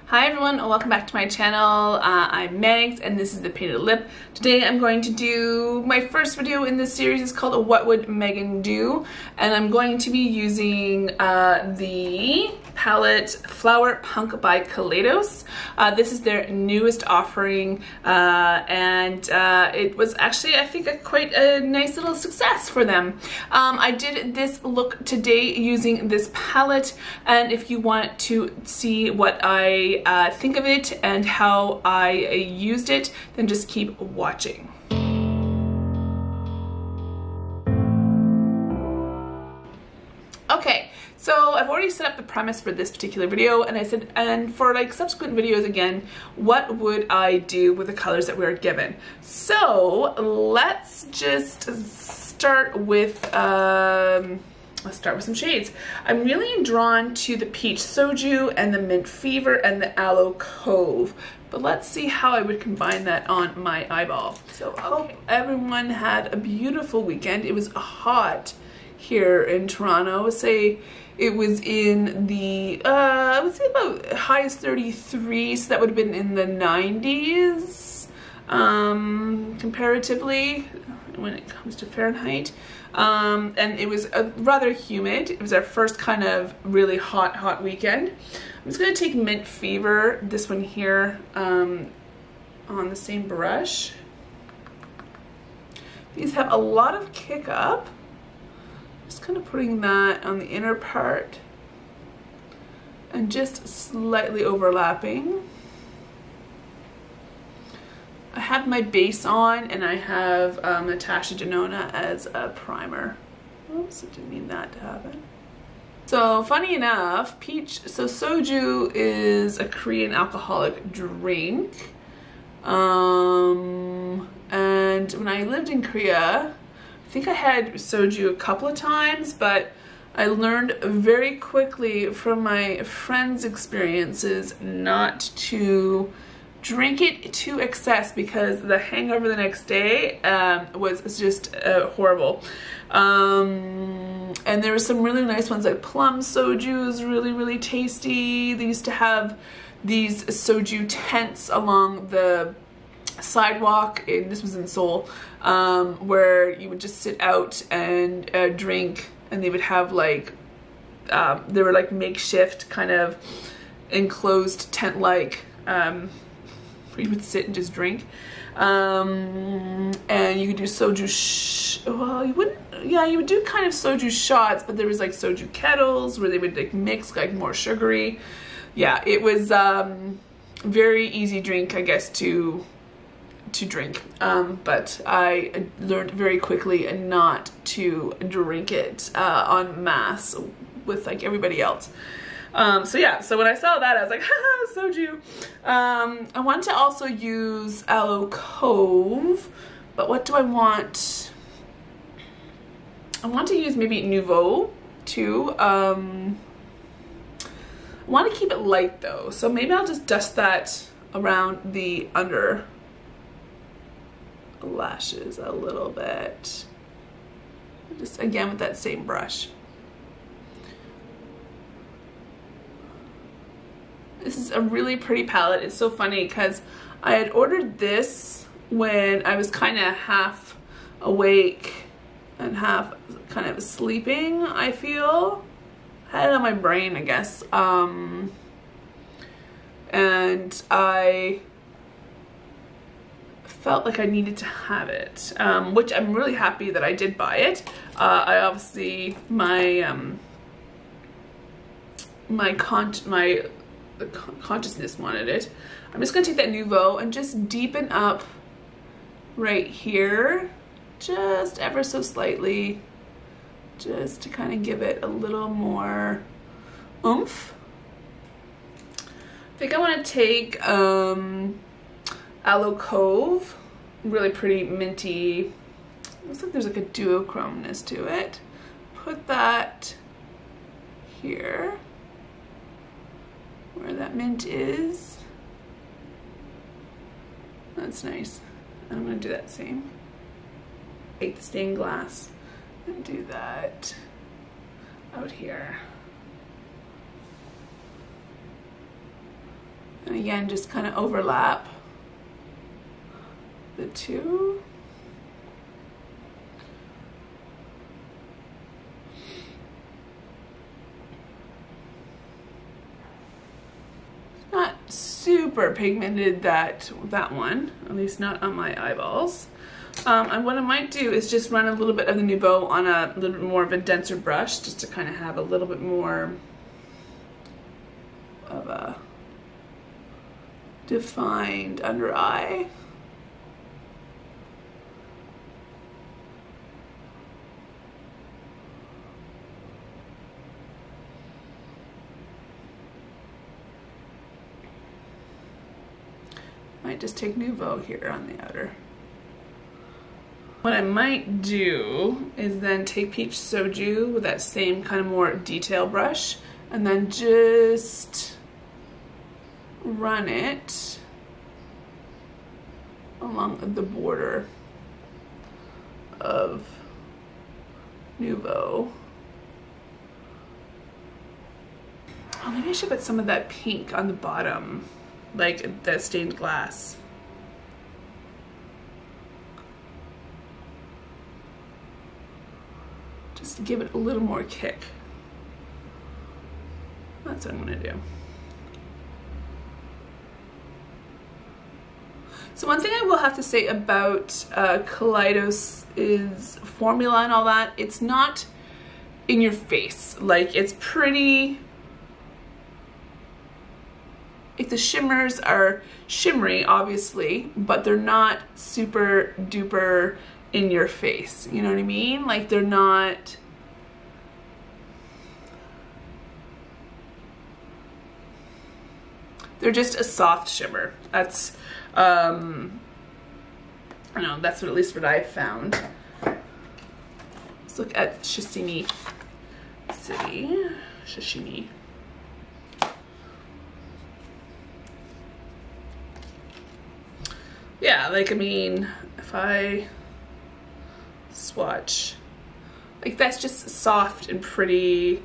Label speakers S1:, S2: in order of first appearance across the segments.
S1: Hi everyone, welcome back to my channel. I'm Megs and this is the Painted Lip. Today I'm going to do my first video in this series. It's called What Would Meghan Do? And I'm going to be using the palette Flower Punk by Kaleidos. This is their newest offering and it was actually, I think, quite a nice little success for them. I did this look today using this palette, and if you want to see what I think of it and how I used it, then just keep watching. Okay, so I've already set up the premise for this particular video, and I said, and for like subsequent videos again, what would I do with the colors that we were given? So let's just start with let's start with some shades. I'm really drawn to the Peach Soju and the Mint Fever and the Aloe Cove, but let's see how I would combine that on my eyeball. So I hope everyone had a beautiful weekend. It was hot here in Toronto. I would say it was in the, I would say about highest 33, so that would have been in the 90s comparatively when it comes to Fahrenheit. And it was rather humid. It was our first kind of really hot weekend. I'm just going to take Mint Fever, this one here, on the same brush. These have a lot of kick up. Just kind of putting that on the inner part and just slightly overlapping. I have my base on, and I have Natasha Denona as a primer. Oops, I didn't mean that to happen. So funny enough, soju is a Korean alcoholic drink. And when I lived in Korea, I think I had soju a couple of times, but I learned very quickly from my friends' experiences not to drink it to excess because the hangover the next day was just horrible. And there were some really nice ones, like plum soju is really tasty. They used to have these soju tents along the sidewalk, and this was in Seoul, where you would just sit out and drink, and they would have like they were like makeshift kind of enclosed tent-like where you would sit and just drink, and you could do soju well, you wouldn't, yeah, you would do kind of soju shots, but there was like soju kettles where they would like mix like more sugary. Yeah, it was very easy drink, I guess, to drink, but I learned very quickly not to drink it en masse with like everybody else. So yeah, so when I saw that, I was like, haha, soju. I want to also use Aloe Cove, but what do I want? I want to use maybe Nouveau too. I want to keep it light though, so maybe I'll just dust that around the under lashes a little bit, just again with that same brush. This is a really pretty palette. It's so funny because I had ordered this when I was kind of half awake and half kind of sleeping, I feel. I had it on my brain, I guess. And I felt like I needed to have it, which I'm really happy that I did buy it. I obviously, the consciousness wanted it. I'm just gonna take that Nouveau and just deepen up right here, just ever so slightly, just to kind of give it a little more oomph. I think I want to take Aloe Cove, really pretty minty. Looks like there's like a duochromeness to it. Put that here, where that mint is. That's nice. And I'm gonna do that same. Take the stained glass and do that out here. And again, just kind of overlap the two. It's not super pigmented, that one, at least not on my eyeballs. And what I might do is just run a little bit of the Nouveau on a little bit more of a denser brush, just to kind of have a little bit more of a defined under eye. Might just take Nouveau here on the outer. What I might do is then take Peach Soju with that same kind of more detail brush and then just run it along the border of Nouveau. Oh, maybe I should put some of that pink on the bottom, like the stained glass. Just to give it a little more kick. That's what I'm gonna do. So one thing I will have to say about Kaleidos is formula and all that, it's not in your face. Like, it's pretty, like the shimmers are shimmery, obviously, but they're not super duper in your face. You know what I mean? Like, they're not, they're just a soft shimmer. That's, I don't know, that's what, at least what I've found. Let's look at Shiseido City. Sashimi. Yeah, like, I mean, if I swatch, like, that's just soft and pretty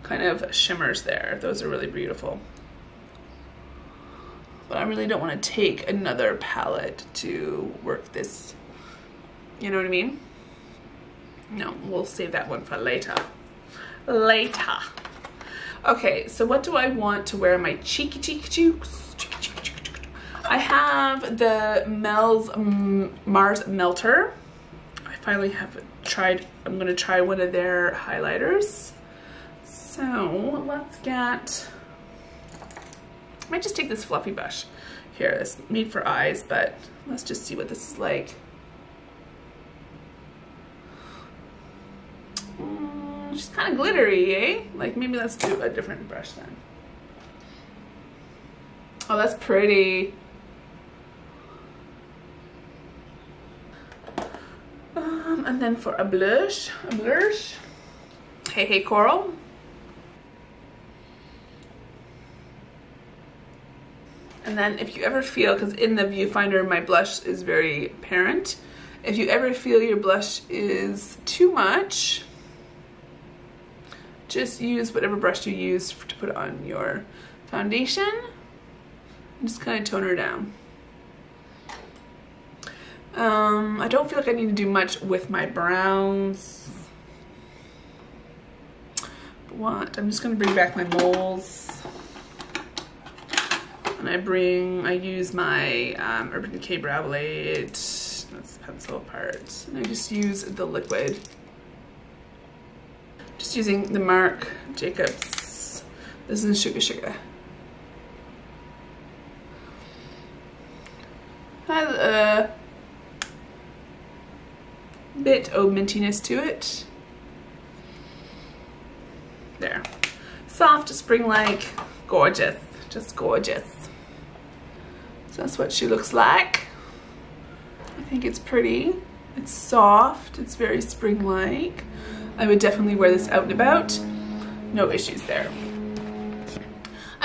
S1: kind of shimmers there. Those are really beautiful. But I really don't want to take another palette to work this. You know what I mean? No, we'll save that one for later. Later. Okay, so what do I want to wear my cheeky cheeks? I have the Mars Melter. I finally have tried, I'm gonna try one of their highlighters. So let's get, I might just take this fluffy brush here. It's made for eyes, but let's just see what this is like. She's kind of glittery, eh? Like, maybe let's do a different brush then. Oh, that's pretty. And then for a blush, Hey Hey Coral. And then if you ever feel, because in the viewfinder my blush is very apparent, if you ever feel your blush is too much, just use whatever brush you use to put on your foundation and just kind of tone her down. I don't feel like I need to do much with my browns. But what? I'm just going to bring back my moles. And I use my Urban Decay Brow Blade. That's the pencil part. And I just use the liquid. Just using the Marc Jacobs. This is Sugar. Has a bit of mintiness to it. There. Soft, spring-like, gorgeous. Just gorgeous. So that's what she looks like. I think it's pretty. It's soft. It's very spring-like. I would definitely wear this out and about. No issues there.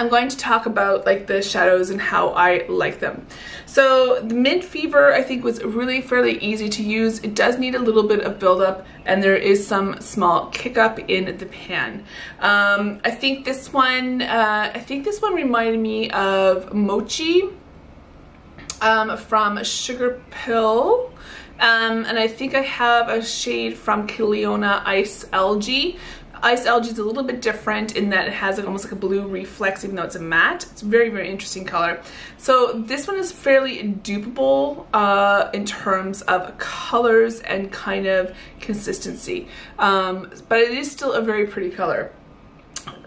S1: I'm going to talk about like the shadows and how I like them. So the Mint Fever I think was really fairly easy to use. It does need a little bit of buildup and there is some small kick up in the pan. I think this one reminded me of Mochi from Sugar Pill. And I think I have a shade from Kiliona Ice Algae. Ice Algae is a little bit different in that it has like almost like a blue reflex even though it's a matte. It's a very, very interesting color. So this one is fairly dupable in terms of colors and kind of consistency. But it is still a very pretty color.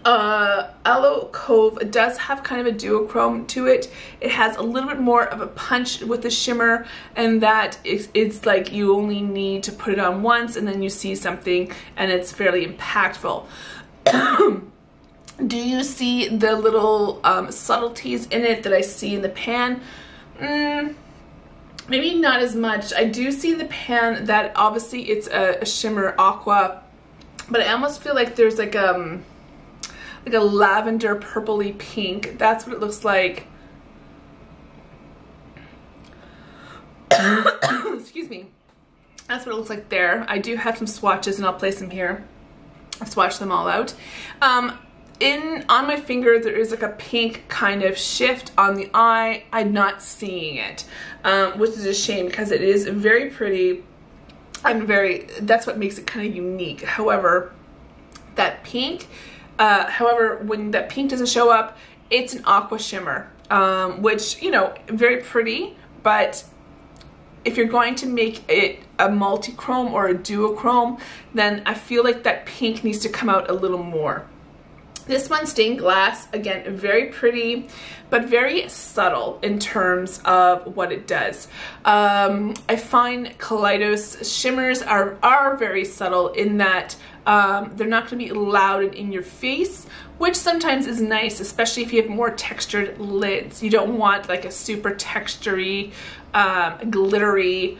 S1: Aloe Cove does have kind of a duochrome to it. It has a little bit more of a punch with the shimmer, and that it's like you only need to put it on once and then you see something and it's fairly impactful. Do you see the little subtleties in it that I see in the pan? Maybe not as much. I do see in the pan that obviously it's a shimmer aqua, but I almost feel like there's like a lavender purpley pink. That's what it looks like. Excuse me. That's what it looks like there. I do have some swatches and I'll place them here. I've swatched them all out. On my finger there is like a pink kind of shift on the eye. I'm not seeing it, which is a shame because it is very pretty and that's what makes it kind of unique. However, that pink, when that pink doesn't show up, it's an aqua shimmer, which, you know, very pretty, but if you're going to make it a multi-chrome or a duochrome, then I feel like that pink needs to come out a little more. This one, Stained Glass, again, very pretty, but very subtle in terms of what it does. I find Kaleidos shimmers are very subtle in that they're not going to be loud and in your face, which sometimes is nice, especially if you have more textured lids. You don't want like a super textury, glittery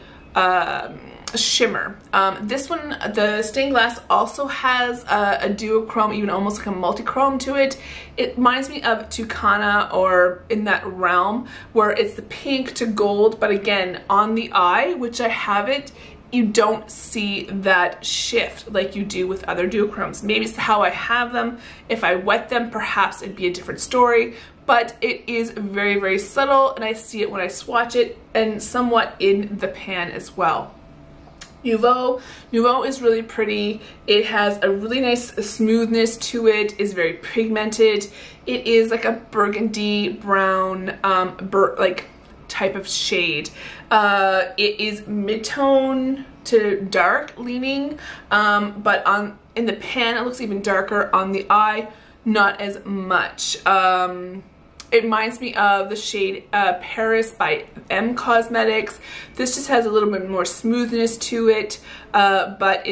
S1: shimmer. This one, the Stained Glass, also has a duochrome, even almost like a multi-chrome to it. It reminds me of Tucana, or in that realm, where it's the pink to gold, but again, on the eye, which I have it, you don't see that shift like you do with other duochromes. Maybe it's how I have them. If I wet them, perhaps it'd be a different story, but it is very, very subtle, and I see it when I swatch it, and somewhat in the pan as well. Nouveau is really pretty. It has a really nice smoothness to it. It's very pigmented. It is like a burgundy brown like type of shade. It is mid-tone to dark leaning, but in the pan it looks even darker. On the eye, not as much. It reminds me of the shade Paris by M Cosmetics. This just has a little bit more smoothness to it, but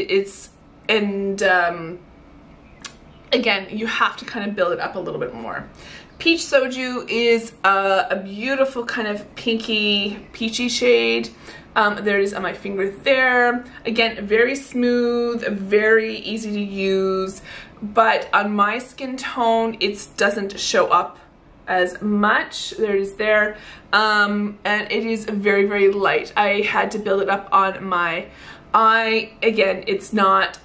S1: again, you have to kind of build it up a little bit more. Peach Soju is a beautiful kind of pinky, peachy shade. There it is on my finger there. Again, very smooth, very easy to use, but on my skin tone, it doesn't show up as much. There it is there, and it is very, very light. I had to build it up on my eye. Again, it's not,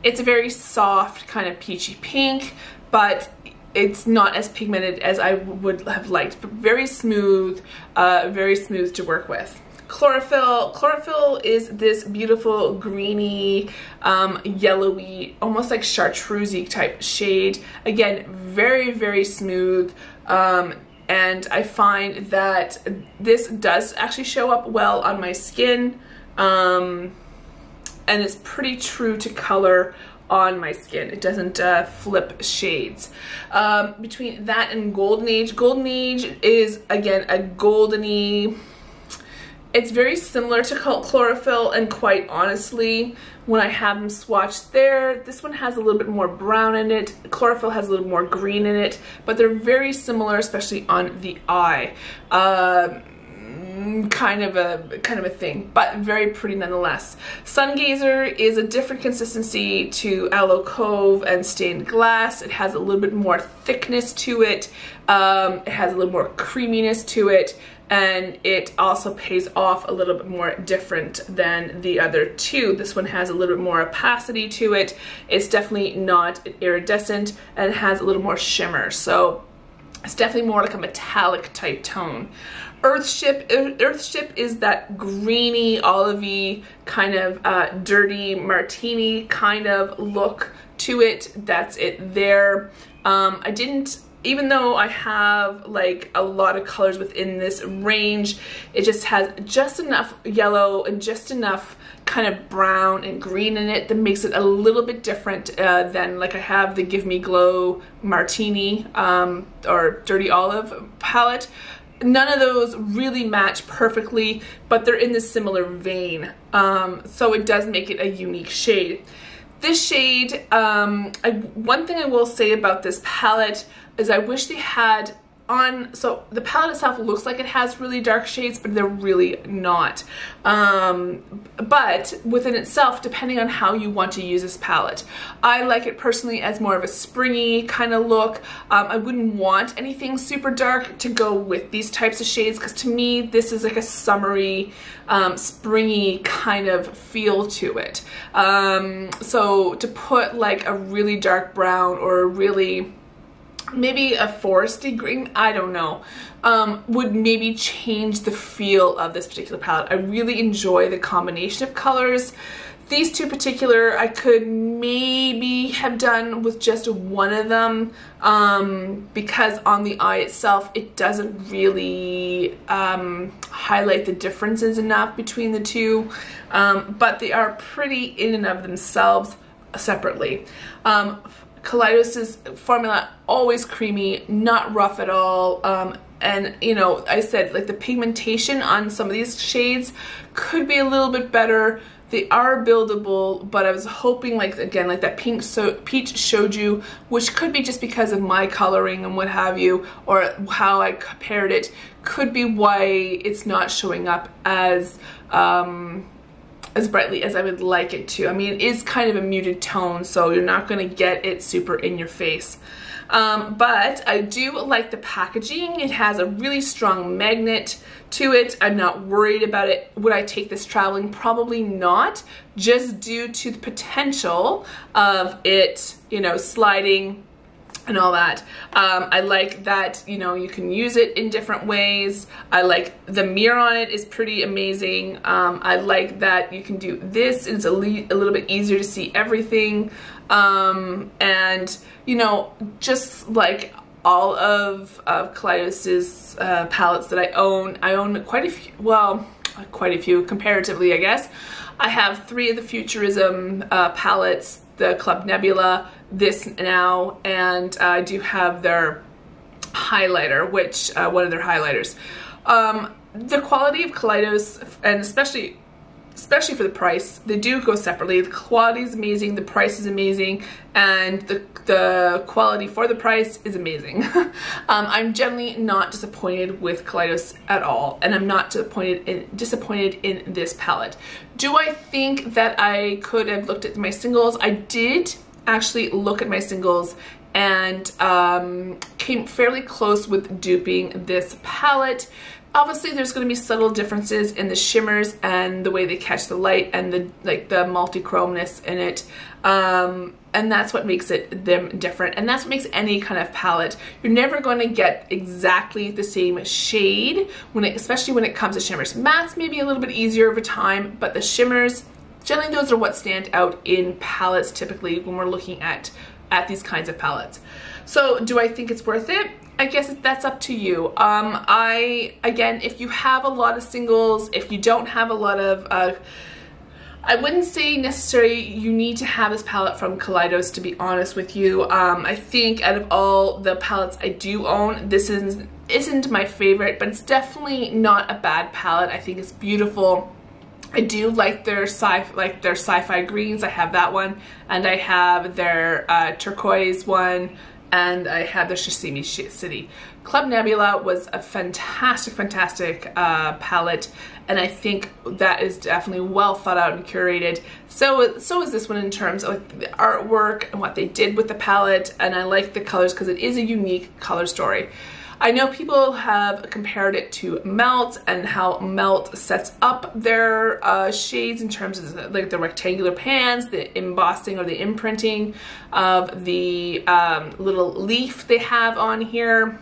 S1: it's a very soft kind of peachy pink, but it's not as pigmented as I would have liked, but very smooth to work with. Chlorophyll is this beautiful greeny, yellowy, almost like chartreusey type shade. Again, very, very smooth, and I find that this does actually show up well on my skin, and it's pretty true to color on my skin. It doesn't flip shades. Between that and Golden Age is again a goldeny. It's very similar to Chlorophyll, and quite honestly, when I have them swatched there, this one has a little bit more brown in it. Chlorophyll has a little more green in it, but they're very similar, especially on the eye. kind of a thing, but very pretty nonetheless. Sungazer is a different consistency to Aloe Cove and Stained Glass. It has a little bit more thickness to it. It has a little more creaminess to it, and it also pays off a little bit more different than the other two. This one has a little bit more opacity to it. It's definitely not iridescent, and it has a little more shimmer. So it's definitely more like a metallic type tone. Earthship is that greeny, olivey, kind of dirty martini kind of look to it. That's it there. Even though I have like a lot of colors within this range, it just has just enough yellow and just enough kind of brown and green in it that makes it a little bit different than like I have the Give Me Glow Martini or Dirty Olive palette. None of those really match perfectly, but they're in the similar vein. So it does make it a unique shade. This shade, one thing I will say about this palette is I wish they had so the palette itself looks like it has really dark shades, but they're really not. But within itself, depending on how you want to use this palette, I like it personally as more of a springy kind of look. I wouldn't want anything super dark to go with these types of shades, because to me, this is like a summery, springy kind of feel to it. So to put like a really dark brown or a really maybe a foresty green, I don't know, would maybe change the feel of this particular palette. I really enjoy the combination of colors. These two particular, I could maybe have done with just one of them, because on the eye itself, it doesn't really highlight the differences enough between the two, but they are pretty in and of themselves separately. Kaleidos' formula, always creamy, not rough at all, and you know, I said like the pigmentation on some of these shades could be a little bit better. They are buildable, but I was hoping, like again, like that peach shoju, which could be just because of my coloring and what have you, or how I compared it, could be why it's not showing up as brightly as I would like it to. I mean, it is kind of a muted tone, so you're not going to get it super in your face. But I do like the packaging. It has a really strong magnet to it. I'm not worried about it. Would I take this traveling? Probably not, just due to the potential of it, you know, sliding and all that. I like that, you know, you can use it in different ways. I like the mirror on it is pretty amazing. I like that you can do this. It's a little bit easier to see everything. And, you know, just like all of Kaleidos' palettes that I own quite a few, well, quite a few comparatively, I guess. I have 3 of the Futurism palettes, the Club Nebula, this now, and I do have their highlighter, which one of their highlighters. The quality of Kaleidos, and especially for the price, they do go separately. The quality is amazing, the price is amazing, and the quality for the price is amazing. I'm generally not disappointed with Kaleidos at all, and I'm not disappointed in this palette. Do I think that I could have looked at my singles? I did actually look at my singles and came fairly close with duping this palette. Obviously, there's going to be subtle differences in the shimmers and the way they catch the light and the multi-chromeness in it. And that's what makes them different. And that's what makes any kind of palette. You're never going to get exactly the same shade, especially when it comes to shimmers. Mattes may be a little bit easier over time, but the shimmers, generally those are what stand out in palettes typically when we're looking at these kinds of palettes. So do I think it's worth it? I guess that's up to you. Again, if you have a lot of singles, if you don't have a lot of, I wouldn't say necessarily you need to have this palette from Kaleidos, to be honest with you. I think out of all the palettes I do own, this isn't my favorite, but it's definitely not a bad palette. I think it's beautiful. I do like their sci-fi greens. I have that one, and I have their turquoise one, and I have the Shiseido City. Club Nebula was a fantastic palette, and I think that is definitely well thought out and curated. So is this one in terms of like the artwork and what they did with the palette, and I like the colors because it is a unique color story. I know people have compared it to Melt and how Melt sets up their shades in terms of like the rectangular pans, the embossing or the imprinting of the little leaf they have on here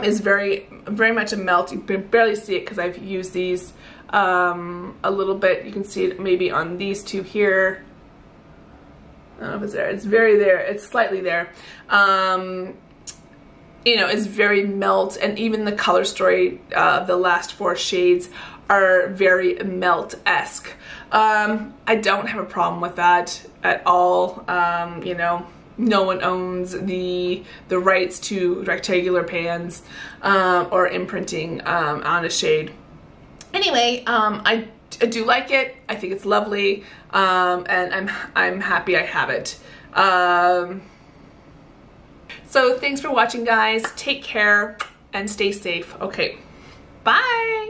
S1: is very much a Melt. You can barely see it because I've used these a little bit. You can see it maybe on these two here. I don't know if it's there. It's very there. It's slightly there. You know, it's very Melt, and even the color story of the last 4 shades are very Melt-esque. I don't have a problem with that at all. You know, no one owns the rights to rectangular pans or imprinting on a shade. Anyway, I do like it. I think it's lovely, and I'm happy I have it. So thanks for watching, guys. Take care and stay safe. Okay, bye.